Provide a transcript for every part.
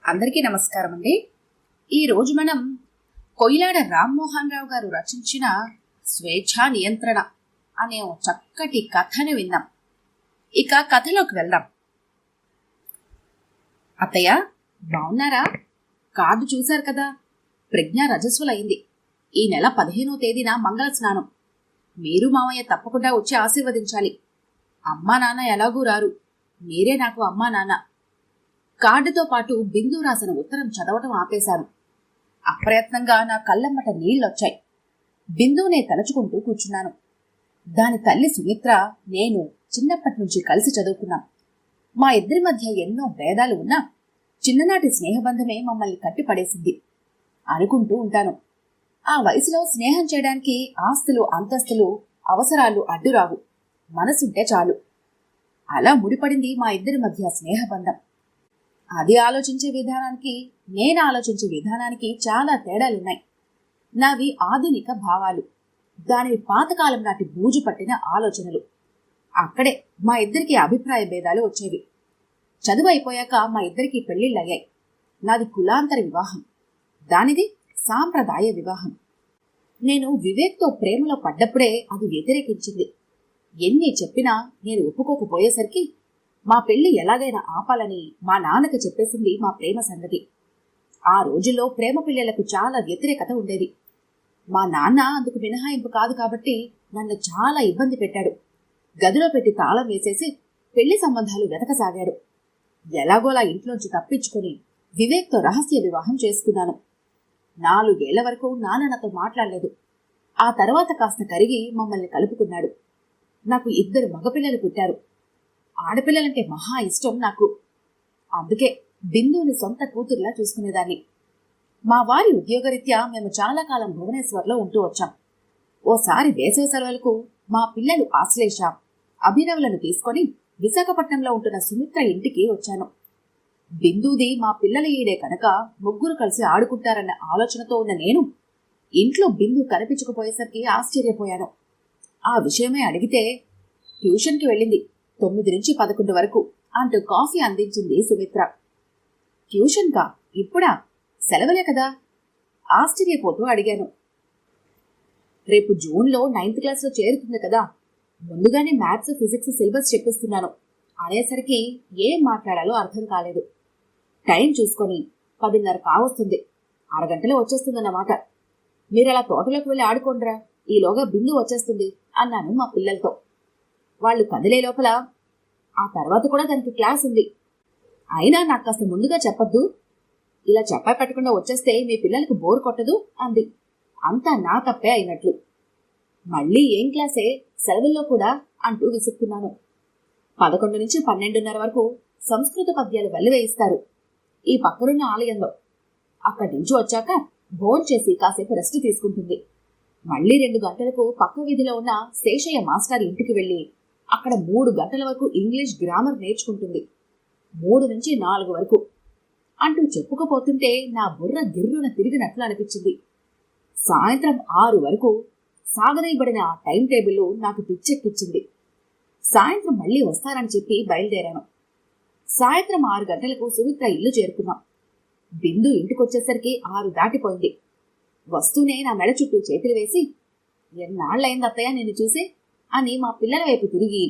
అందరికీ నమస్కారం అండి. ఈరోజు మనం కొయిలాడ రామ్మోహన్ రావు గారు రచించిన స్వేచ్ఛా నియంత్రణ అనే ఒక చక్కటి కథను విన్నాం. ఇక కథలోకి వెళ్దాం. అత్తయ్య బాగున్నారా? కార్డు చూశారు కదా, ప్రజ్ఞ రజస్వలైంది. ఈ నెల 15వ తేదీన మంగళ స్నానం. మీరు మామయ్య తప్పకుండా వచ్చి ఆశీర్వదించాలి. అమ్మా నాన్న ఎలాగూ రారు, మీరే నాకు అమ్మా నాన్న. కార్డుతో పాటు బిందు రాసిన ఉత్తరం చదవటం ఆపేశాను. అప్రయత్నంగా నా కళ్ళమ్మట నీళ్లొచ్చాయి. బిందునే తలుచుకుంటూ కూర్చున్నాను. దాని తల్లి సుమిత్ర, నేను చిన్నప్పటి నుంచి కలిసి చదువుకున్నాం. మా ఇద్దరి మధ్య ఎన్నో భేదాలు ఉన్నా చిన్ననాటి స్నేహబంధమే మమ్మల్ని కట్టిపడేసింది అనుకుంటూ ఉంటాను. ఆ వయసులో స్నేహం చేయడానికి ఆస్తులు, అంతస్తులు, అవసరాలు అడ్డురావు, మనసుంటే చాలు. అలా ముడిపడింది మా ఇద్దరి మధ్య స్నేహబంధం. అది ఆలోచించే విధానానికి, నేను ఆలోచించే విధానానికి చాలా తేడాలున్నాయి. నావి ఆధునిక భావాలు, దానివి పాతకాలం నాటి బూజు పట్టిన ఆలోచనలు. అక్కడే మా ఇద్దరికి అభిప్రాయ భేదాలు వచ్చేవి. చదువు అయిపోయాక మా ఇద్దరికి పెళ్లిళ్ళయ్యాయి. నాది కులాంతర వివాహం, దానిది సాంప్రదాయ వివాహం. నేను వివేక్తో ప్రేమలో పడ్డప్పుడే అది వ్యతిరేకించింది. ఎన్ని చెప్పినా నేను ఒప్పుకోకపోయేసరికి మా పెళ్లి ఎలాగైనా ఆపాలని మా నాన్నకి చెప్పేసింది మా ప్రేమ సంగతి. ఆ రోజుల్లో ప్రేమ పిల్లలకు చాలా వ్యతిరేకత ఉండేది. మా నాన్న అందుకు మినహాయింపు కాదు కాబట్టి నన్ను చాలా ఇబ్బంది పెట్టాడు. గదిలో పెట్టి తాళం వేసేసి పెళ్లి సంబంధాలు వెతకసాగాడు. ఎలాగోలా ఇంట్లోంచి తప్పించుకుని వివేక్తో రహస్య వివాహం చేసుకున్నాను. 4 ఏళ్ల వరకు నాన్న నాతో మాట్లాడలేదు. ఆ తర్వాత కాస్త కరిగి మమ్మల్ని కలుపుకున్నాడు. నాకు 2 మగపిల్లలు పుట్టారు. ఆడపిల్లలంటే మహా ఇష్టం నాకు. అందుకే బిందుని సొంత కూతురులా చూసుకునేదాన్ని. మా వారి ఉద్యోగరీత్యా మేము చాలా కాలం భువనేశ్వర్లో ఉంటూ వచ్చాం. ఓసారి వేసవి సెలవులకు మా పిల్లలు ఆశ్లేష, అభినవులను తీసుకొని విశాఖపట్నంలో ఉంటున్న సుమిత్ర ఇంటికి వచ్చాను. బిందుది మా పిల్లల ఈడే కనుక ముగ్గురు కలిసి ఆడుకుంటారన్న ఆలోచనతో ఉన్న నేను ఇంట్లో బిందు కనిపించకపోయేసరికి ఆశ్చర్యపోయాను. ఆ విషయమే అడిగితే, ట్యూషన్కి వెళ్ళింది 9 నుంచి 11 వరకు అంటూ కాఫీ అందించింది సుమిత్ర. ట్యూషన్కా? ఇప్పుడా? సెలవులే కదా? ఆశ్చర్యపోతూ అడిగాను. రేపు జూన్లో 9th క్లాస్లో చేరుతుంది కదా, ముందుగానే మ్యాథ్స్, ఫిజిక్స్ సిలబస్ చెప్పిస్తున్నాను అనేసరికి ఏం మాట్లాడాలో అర్థం కాలేదు. టైం చూసుకొని 10:30 కావస్తుంది, అరగంటలో వచ్చేస్తుందన్నమాట. మీరలా తోటలోకి వెళ్ళి ఆడుకోండ్రా, ఈలోగా బిందు వచ్చేస్తుంది అన్నాను మా పిల్లలతో. వాళ్ళు కదిలే లోపల, ఆ తర్వాత కూడా దానికి క్లాస్ ఉంది, అయినా నాకు కాస్త ముందుగా చెప్పొద్దు, ఇలా చెప్పా పెట్టకుండా వచ్చేస్తే మీ పిల్లలకు బోర్ కొట్టదు అంది. అంతా నా తప్పే అయినట్లు. మళ్ళీ ఏం క్లాసే, సెలవుల్లో కూడా అంటూ విసుక్కున్నాను. 11 నుంచి 12:30 వరకు సంస్కృత పద్యాలు వెల్లివేయిస్తారు ఈ పక్కనున్న ఆలయంలో. అక్కడి నుంచి వచ్చాక భోంచేసి కాసేపు రెస్ట్ తీసుకుంటుంది. మళ్ళీ 2 గంటలకు పక్క వీధిలో ఉన్న శేషయ్య మాస్టర్ ఇంటికి వెళ్ళి అక్కడ 3 గంటల వరకు ఇంగ్లీష్ గ్రామర్ నేర్చుకుంటుంది. 3 నుంచి 4 వరకు అంటూ చెప్పుకుపోతుంటే నా బుర్ర గిర్రున తిరిగినట్లు అనిపించింది. సాయంత్రం 6 వరకు సాగదీయబడిన ఆ టైం టేబుల్ నాకు పిచ్చెక్కిచ్చింది. సాయంత్రం మళ్ళీ వస్తానని చెప్పి బయలుదేరాను. సాయంత్రం 6 గంటలకు సుమిత్ర ఇల్లు చేరుకున్నాం. బిందు ఇంటికొచ్చేసరికి 6 దాటిపోయింది. వస్తూనే నా మెడ చుట్టూ చేతులు వేసి, ఎన్నాళ్ళైంది అత్తయ్య నిన్ను చూసి అని మా పిల్లల వైపు తిరిగి,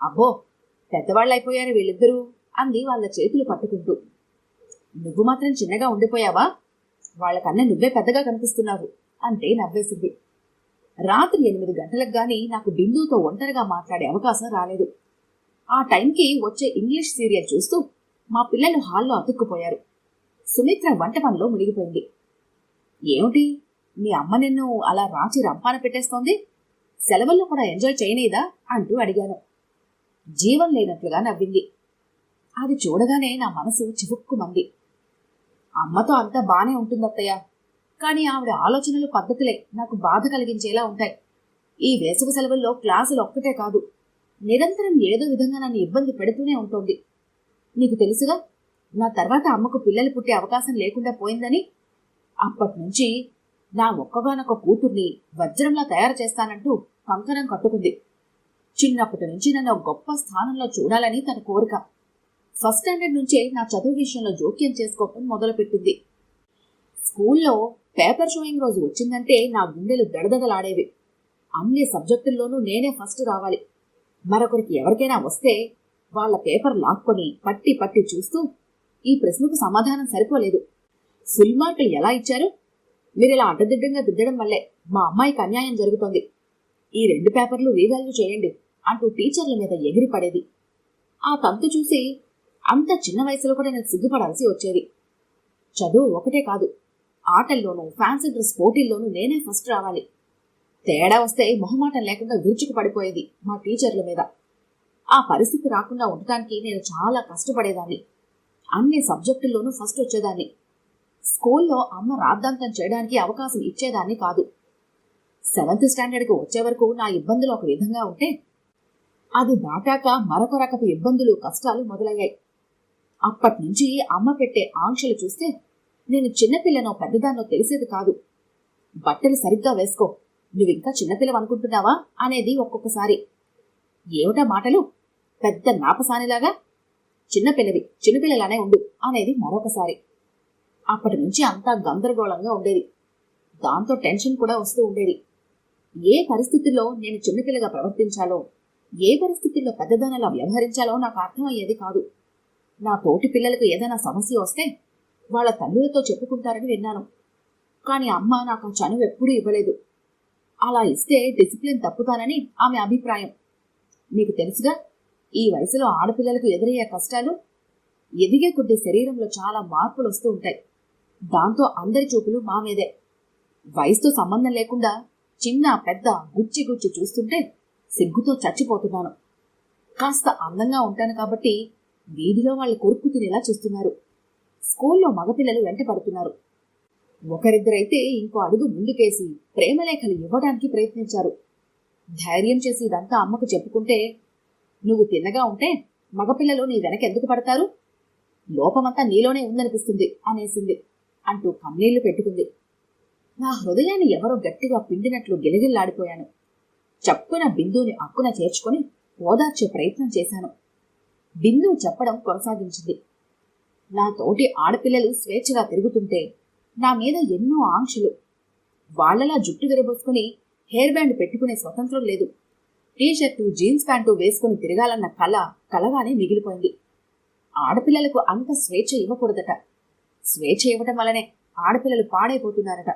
అబ్బో పెద్దవాళ్ళైపోయారు వీళ్ళిద్దరూ అంది వాళ్ళ చేతులు పట్టుకుంటూ. నువ్వు మాత్రం చిన్నగా ఉండిపోయావా, వాళ్ళకన్నా నువ్వే పెద్దగా కనిపిస్తున్నావు అంటే నవ్వేసింది. రాత్రి 8 గంటలకు గాని నాకు బిందుతో ఒంటరిగా మాట్లాడే అవకాశం రాలేదు. ఆ టైంకి వచ్చే ఇంగ్లీష్ సీరియల్ చూస్తూ మా పిల్లలు హాల్లో అతుక్కుపోయారు. సుమిత్ర వంట పనిలో మునిగిపోయింది. ఏమిటి, మీ అమ్మ నిన్ను అలా రాచి రంపాన పెట్టేస్తోంది, సెలవుల్లో కూడా ఎంజాయ్ చేయనేదా అంటూ అడిగాను. జీవం లేనట్లుగా నవ్వింది. అది చూడగానే నా మనసు చివుక్కుమంది. అమ్మతో అంతా బానే ఉంటుందత్తయ్య, కానీ ఆవిడ ఆలోచనలు, పద్ధతులే నాకు బాధ కలిగించేలా ఉంటాయి. ఈ వేసవి సెలవుల్లో క్లాసులు ఒక్కటే కాదు, నిరంతరం ఏదో విధంగా నన్ను ఇబ్బంది పెడుతూనే ఉంటుంది. నీకు తెలుసుగా, నా తర్వాత అమ్మకు పిల్లలు పుట్టే అవకాశం లేకుండా పోయిందని. అప్పటినుంచి నా ఒక్కగానొక్క కూతుర్ని వజ్రంలా తయారు చేస్తానంటూ కంకణం కట్టుకుంది. చిన్నప్పటి నుంచి నన్ను గొప్ప స్థానంలో చూడాలని తన కోరిక. ఫస్ట్ స్టాండర్డ్ నుంచే నా చదువు విషయంలో జోక్యం చేసుకోవడం మొదలుపెట్టింది. స్కూల్లో పేపర్ షోయింగ్ రోజు వచ్చిందంటే నా గుండెలు దడదడలాడేవి. అన్ని సబ్జెక్టుల్లోనూ నేనే ఫస్ట్ రావాలి. మరొకరికి ఎవరికైనా వస్తే వాళ్ళ పేపర్ లాక్కొని పట్టి పట్టి చూస్తూ, ఈ ప్రశ్నకు సమాధానం సరిపోలేదు, ఫుల్ మార్కులు ఎలా ఇచ్చారు, మీరిలా అడ్డదిడ్డంగా దిద్దడం వల్లే మా అమ్మాయికి అన్యాయం జరుగుతోంది, ఈ 2 పేపర్లు రీవాల్యూ చేయండి అంటూ టీచర్ల మీద ఎగిరిపడేది. ఆ తంతు చూసి అంత చిన్న వయసులో కూడా నేను సిగ్గుపడాల్సి వచ్చేది. చదువు ఒకటే కాదు, ఆటల్లోనూ ఫ్యాన్సీ డ్రెస్ పోటీల్లోనూ నేనే ఫస్ట్ రావాలి. తేడా వస్తే మొహమాటం లేకుండా విరుచుకు పడిపోయేది మా టీచర్ల మీద. ఆ పరిస్థితి రాకుండా ఉండటానికి నేను చాలా కష్టపడేదాన్ని. అన్ని సబ్జెక్టుల్లోనూ ఫస్ట్ వచ్చేదాన్ని. స్కూల్లో అమ్మ రాద్ధాంతం చేయడానికి అవకాశం ఇచ్చేదాన్ని కాదు. 7th స్టాండర్డ్కి వచ్చే వరకు నా ఇబ్బందులు ఒక విధంగా ఉంటే, అది దాటాక మరొక రకపు ఇబ్బందులు, కష్టాలు మొదలయ్యాయి. అప్పట్నుంచి అమ్మ పెట్టే ఆంక్షలు చూస్తే నేను చిన్నపిల్లనో పెద్దదాన్నో తెలిసేది కాదు. బట్టలు సరిగ్గా వేసుకో, నువ్వింకా చిన్నపిల్లవనుకుంటున్నావా అనేది ఒక్కొక్కసారి. ఏమిటా మాటలు, పెద్ద నాపసానిలాగా, చిన్నపిల్లలానే ఉండు అనేది మరొకసారి. అప్పటి నుంచి అంతా గందరగోళంగా ఉండేది. దాంతో టెన్షన్ కూడా వస్తూ ఉండేది. ఏ పరిస్థితుల్లో నేను చిన్నపిల్లగా ప్రవర్తించాలో, ఏ పరిస్థితుల్లో పెద్దదానిలా వ్యవహరించాలో నాకు అర్థమయ్యేది కాదు. నా తోటి పిల్లలకు ఏదైనా సమస్య వస్తే వాళ్ళ తల్లులతో చెప్పుకుంటారని విన్నాను. కానీ అమ్మ నాకు చనువు ఎప్పుడూ ఇవ్వలేదు. అలా ఇస్తే డిసిప్లిన్ తప్పుతానని ఆమె అభిప్రాయం. నీకు తెలుసుగా, ఈ వయసులో ఆడపిల్లలకు ఎదురయ్యే కష్టాలు. ఎదిగే కొద్ది శరీరంలో చాలా మార్పులు వస్తూ ఉంటాయి. దాంతో అందరి చూపులు మా మీదే. వయసుతో సంబంధం లేకుండా చిన్న పెద్ద గుచ్చి గుచ్చి చూస్తుంటే సిగ్గుతో చచ్చిపోతున్నాను. కాస్త అందంగా ఉంటాను కాబట్టి వీధిలో వాళ్ళు కొరుక్కు తినేలా చూస్తున్నారు. స్కూల్లో మగపిల్లలు వెంట పడుతున్నారు. ఒకరిద్దరైతే ఇంకో అడుగు ముందుకేసి ప్రేమలేఖలు ఇవ్వడానికి ప్రయత్నించారు. ధైర్యం చేసి ఇదంతా అమ్మకు చెప్పుకుంటే, నువ్వు తిన్నగా ఉంటే మగపిల్లలు నీ వెనకెందుకు పడతారు, లోపమంతా నీలోనే ఉందనిపిస్తుంది అనేసింది అంటూ కన్నీళ్లు పెట్టుకుంది. నా హృదయాన్ని ఎవరో గట్టిగా పిండినట్లు గిలగిల్లాడిపోయాను. చప్పున బిందుని అక్కున చేర్చుకొని ఓదార్చే ప్రయత్నం చేశాను. బిందు చెప్పడం కొనసాగించింది. నా తోటి ఆడపిల్లలు స్వేచ్ఛగా తిరుగుతుంటే నా మీద ఎన్నో ఆంక్షలు. వాళ్లలా జుట్టు విరబోసుకుని హెయిర్ బ్యాండ్ పెట్టుకునే స్వతంత్రం లేదు. టీషర్టు, జీన్స్ ప్యాంటు వేసుకుని తిరగాలన్న కలగానే మిగిలిపోయింది. ఆడపిల్లలకు అంత స్వేచ్ఛ ఇవ్వకూడదట. స్వేచ్ఛ ఇవ్వటం వల్లనే ఆడపిల్లలు పాడైపోతున్నారట.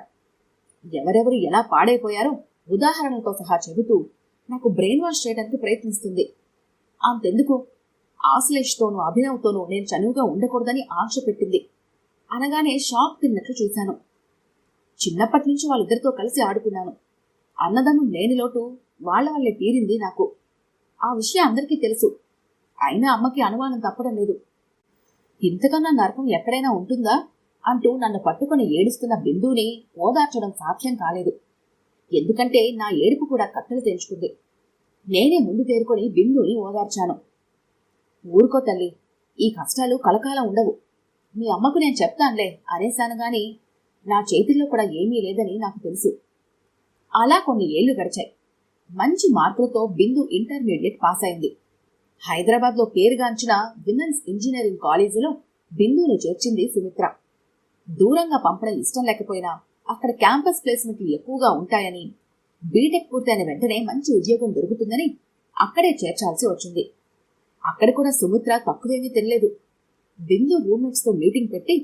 ఎవరెవరు ఎలా పాడైపోయారో ఉదాహరణలతో సహా చెబుతూ నాకు బ్రెయిన్ వాష్ చేయడానికి ప్రయత్నిస్తుంది. అంతెందుకు, ఆశ్లేష్తోనూ అభినవ్తోనూ నేను చనువుగా ఉండకూడదని ఆంక్ష పెట్టింది. అనగానే షాక్ తిన్నట్లు చూశాను. చిన్నప్పటి నుంచి వాళ్ళిద్దరితో కలిసి ఆడుకున్నాను. అన్నదమ్ములు లేని లోటు వాళ్ల వల్లే తీరింది నాకు. ఆ విషయం అందరికీ తెలుసు. అయినా అమ్మకి అనుమానం తప్పడం లేదు. ఇంతకన్నా నరకం ఎక్కడైనా ఉంటుందా అంటూ నన్ను పట్టుకుని ఏడుస్తున్న బిందుని ఓదార్చడం సాధ్యం కాలేదు. ఎందుకంటే నా ఏడుపు కూడా కట్టలు తెంచుకుంది. నేనే ముందు తేరుకొని బిందుని ఓదార్చాను. ఊరుకో తల్లి, ఈ కష్టాలు కలకాలం ఉండవు. మీ అమ్మకు నేను చెప్తానులే అనేశాను గాని నా చేతుల్లో కూడా ఏమీ లేదని నాకు తెలుసు. అలా కొన్ని ఏళ్లు గడిచాయి. మంచి మార్కులతో బిందు ఇంటర్మీడియట్ పాస్ అయింది. హైదరాబాద్లో పేరుగాంచిన విమెన్స్ ఇంజనీరింగ్ కాలేజీలో బిందును చేర్చింది సుమిత్ర. దూరంగా పంపడం ఇష్టం లేకపోయినా అక్కడ క్యాంపస్ ప్లేస్మెంట్లు ఎక్కువగా ఉంటాయని, బీటెక్ పూర్తయిన వెంటనే మంచి ఉద్యోగం దొరుకుతుందని అక్కడే చేర్చాల్సి వచ్చింది. అక్కడ కూడా సుమిత్ర తక్కువేమీ తెలియలేదు. బిందు రూమ్మేట్స్తో మీటింగ్ పెట్టి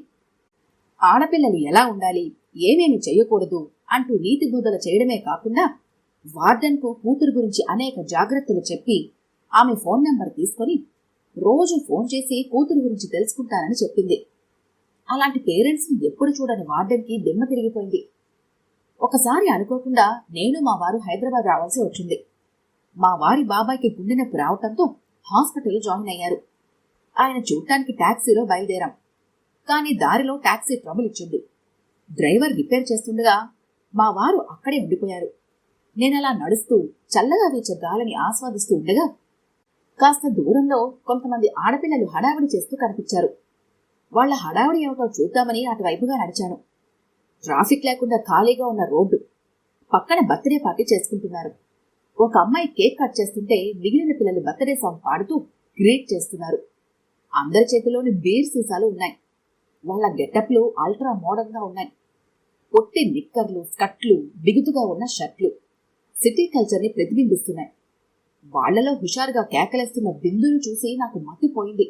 ఆడపిల్లలు ఎలా ఉండాలి, ఏమేమి చేయకూడదు అంటూ నీతి బోధలు చేయడమే కాకుండా వార్డెన్కు కూతురు గురించి అనేక జాగ్రత్తలు చెప్పి ఆమె ఫోన్ నెంబర్ తీసుకొని రోజు ఫోన్ చేసి కూతురు గురించి తెలుసుకుంటానని చెప్పింది. అలాంటి పేరెంట్స్ని ఎప్పుడు చూడని వార్డెన్కి దిమ్మ తిరిగిపోయింది. ఒకసారి అనుకోకుండా నేను మా వారు హైదరాబాద్ రావాల్సి వచ్చింది. మా వారి బాబాయ్కి గుండె నొప్పి రావటంతో హాస్పిటల్ జాయిన్ అయ్యారు. ఆయన చూడటానికి టాక్సీలో బయలుదేరాం. కానీ దారిలో టాక్సీ ట్రబుల్ ఇచ్చింది. డ్రైవర్ రిపేర్ చేస్తుండగా మా వారు అక్కడే ఉండిపోయారు. నేనలా నడుస్తూ చల్లగా వీచే గాలిని ఆస్వాదిస్తూ ఉండగా కాస్త దూరంలో కొంతమంది ఆడపిల్లలు హడావిడి చేస్తూ కనిపించారు. వాళ్ల హడావిడి ఏమిటో చూద్దామని అటువైపుగా నడిచాను. ట్రాఫిక్ లేకుండా ఖాళీగా ఉన్న రోడ్డు పక్కన బర్త్డే పార్టీ చేసుకుంటున్నారు. ఒక అమ్మాయి కేక్ కట్ చేస్తుంటే మిగిలిన పిల్లలు బర్త్డే సాంగ్ పాడుతూ గ్రీట్ చేస్తున్నారు. అందరి చేతిలోని బీర్ సీసాలు ఉన్నాయి. వాళ్ళ గెటప్లు అల్ట్రా మోడర్న్గా ఉన్నాయి. పొట్టి నిక్కర్లు, స్కట్లు, బిగుతుగా ఉన్న షర్ట్లు సిటీ కల్చర్ని ప్రతిబింబిస్తున్నాయి. వాళ్లలో హుషారుగా కేకలేస్తున్న బిందును చూసి నాకు మతిపోయింది.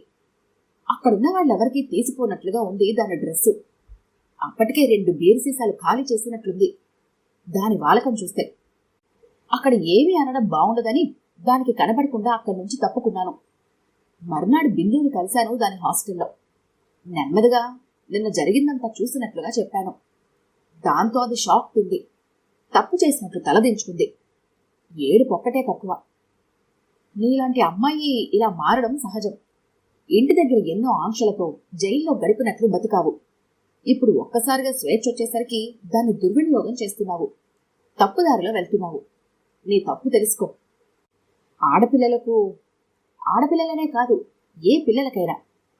అక్కడున్న వాళ్ళెవరికీ తీసిపోనట్లుగా ఉంది దాని డ్రెస్సు. అప్పటికే 2 బీర్ సీసాలు ఖాళీ చేసినట్లుంది దాని వాలకం చూస్తే. అక్కడ ఏమీ అనడం బాగుండదని దానికి కనబడకుండా అక్కడి నుంచి తప్పుకున్నాను. మర్నాడు బిందువుని కలిశాను దాని హాస్టల్లో. నెమ్మదిగా నిన్న జరిగిందంతా చూసినట్లుగా చెప్పాను. దాంతో అది షాక్ తింది. తప్పు చేసినట్లు తలదించుకుంది. ఏడుపొక్కటే తక్కువ. నీలాంటి అమ్మాయి ఇలా మారడం సహజం. ఇంటి దగ్గర ఎన్నో ఆంక్షలతో జైల్లో గడిపినట్లు బతికావు. ఇప్పుడు ఒక్కసారిగా స్వేచ్ఛ వచ్చేసరికి దాన్ని దుర్వినియోగం చేస్తున్నావు. తప్పుదారిలో వెళ్తున్నావు. నీ తప్పు తెలుసుకో. ఆడపిల్లలనే కాదు, ఏ పిల్లలకైనా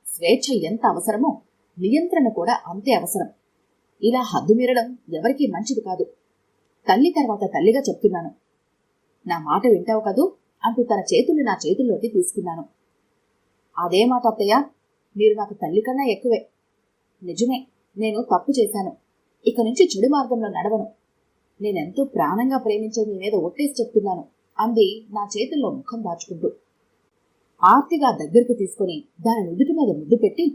స్వేచ్ఛ ఎంత అవసరమో నియంత్రణ కూడా అంతే అవసరం. ఇలా హద్దు మీరడం ఎవరికీ మంచిది కాదు. తల్లి తర్వాత తల్లిగా చెప్తున్నాను. నా మాట వింటావు కదూ అంటూ తన చేతులు నా చేతుల్లోకి తీసుకున్నాను. అదే మాట అత్తయ్య, మీరు నాకు తల్లి కన్నా ఎక్కువే. నిజమే, నేను తప్పు చేశాను. ఇక నుంచి చెడు మార్గంలో నడవను. నేనెంతో ప్రాణంగా ప్రేమించే మీ మీద ఒట్టేసి చెప్తున్నాను అంది నా చేతుల్లో ముఖం దాచుకుంటూ. ఆర్తిగా దగ్గరకు తీసుకుని దాని నుదుటి మీద ముద్దు పెట్టి,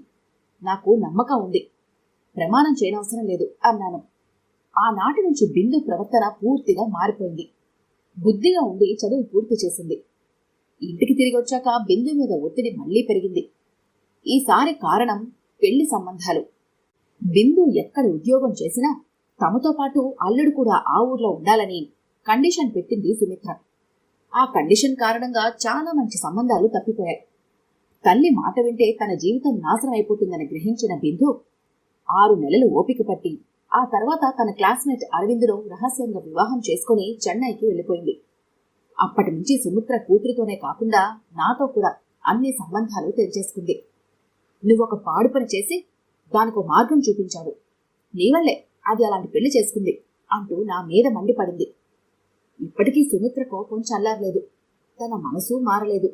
నాకు నమ్మకం ఉంది, ప్రమాణం చేయనవసరం లేదు అన్నాను. ఆనాటి నుంచి బిందు ప్రవర్తన పూర్తిగా మారిపోయింది. బుద్ధిగా ఉండి చదువు పూర్తి చేసింది. ఇంటికి తిరిగి వచ్చాక బిందు మీద ఒత్తిడి మళ్లీ పెరిగింది. ఈసారి కారణం పెళ్లి సంబంధాలు. బిందు ఎక్కడ ఉద్యోగం చేసినా తమతో పాటు అల్లుడు కూడా ఆ ఊర్లో ఉండాలని కండిషన్ పెట్టింది సుమిత్ర. ఆ కండిషన్ కారణంగా చాలా మంచి సంబంధాలు తప్పిపోయాయి. తల్లి మాట వింటే తన జీవితం నాశనం అయిపోతుందని గ్రహించిన బిందు 6 నెలలు ఓపిక పట్టి ఆ తర్వాత తన క్లాస్మేట్ అరవిందులో రహస్యంగా వివాహం చేసుకుని చెన్నైకి వెళ్లిపోయింది. అప్పటి నుంచి సుమిత్ర కూతురుతోనే కాకుండా నాతో కూడా అన్ని సంబంధాలు తెరిచేసుకుంది. నువ్వొక పాడు పని చేసి దానికో మార్గం చూపించావు. నీవల్లే అది అలాంటి పెళ్లి చేసుకుంది అంటూ నా మీద మండిపడింది. ఇప్పటికీ సుమిత్ర కోపం చల్లారలేదు. తన మనసు మారలేదు.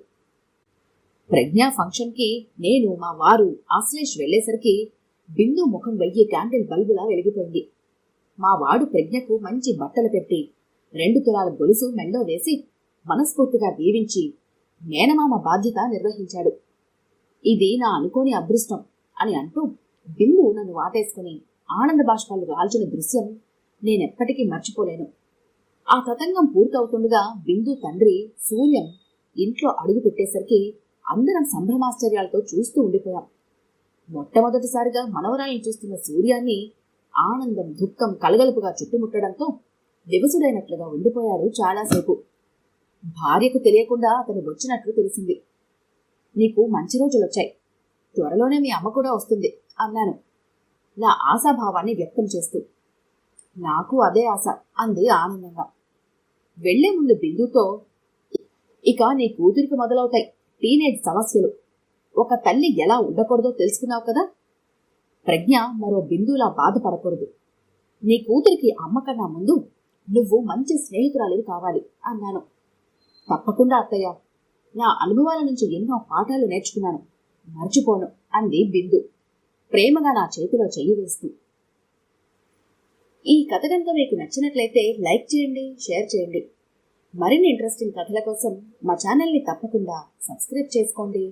ప్రజ్ఞా ఫంక్షన్కి నేను, మా వారు, ఆశ్లేష్ వెళ్లేసరికి బిందు ముఖం 1000 క్యాండిల్ బల్బులా వెలిగిపోయింది. మా వాడు ప్రజ్ఞకు మంచి బట్టలు పెట్టి 2 తులాల గొలుసు మెండో వేసి మనస్ఫూర్తిగా దీవించి మేనమామ బాధ్యత నిర్వహించాడు. ఇది నా అనుకోని అదృష్టం అని అంటూ బిందు నన్ను వాటేసుకుని ఆనంద బాష్పాలు రాల్చిన దృశ్యం నేనెప్పటికీ మర్చిపోలేను. ఆ తతంగం పూర్తవుతుండగా బిందు తండ్రి సూర్యం ఇంట్లో అడుగు పెట్టేసరికి అందరం సంభ్రమాశ్చర్యాలతో చూస్తూ ఉండిపోయాం. మొట్టమొదటిసారిగా మనవరాలను చూస్తున్న సూర్యాన్ని ఆనందం, దుఃఖం కలగలుపుగా చుట్టుముట్టడంతో వివసుడైనట్లుగా ఉండిపోయాడు చాలాసేపు. భార్యకు తెలియకుండా అతను వచ్చినట్లు తెలిసింది. నీకు మంచి రోజులొచ్చాయి, త్వరలోనే మీ అమ్మ కూడా వస్తుంది అన్నాను నా ఆశాభావాన్ని వ్యక్తం చేస్తూ. నాకు అదే ఆశ అంది ఆనందంగా. వెళ్లే ముందు బిందుతో, ఇక నీ కూతురికి మొదలవుతాయి టీనేజ్ సమస్యలు. ఒక తల్లి ఎలా ఉండకూడదో తెలుసుకున్నావు కదా. ప్రజ్ఞ మరో బిందులా బాధపడకూడదు. నీ కూతురికి అమ్మ కన్నా ముందు నువ్వు మంచి స్నేహితురాలివి కావాలి అన్నాను. తప్పకుండా అత్తయ్య, నా అనుభవాల నుంచి ఎన్నో పాఠాలు నేర్చుకున్నాను, మర్చిపోను అంది బిందు ప్రేమగా నా చేతిలో చెయ్యి వేస్తూ. ఈ కథ కనుక మీకు నచ్చినట్లయితే లైక్ చేయండి, షేర్ చేయండి. మరిన్ని ఇంట్రెస్టింగ్ కథల కోసం మా ఛానల్ని తప్పకుండా సబ్స్క్రైబ్ చేసుకోండి.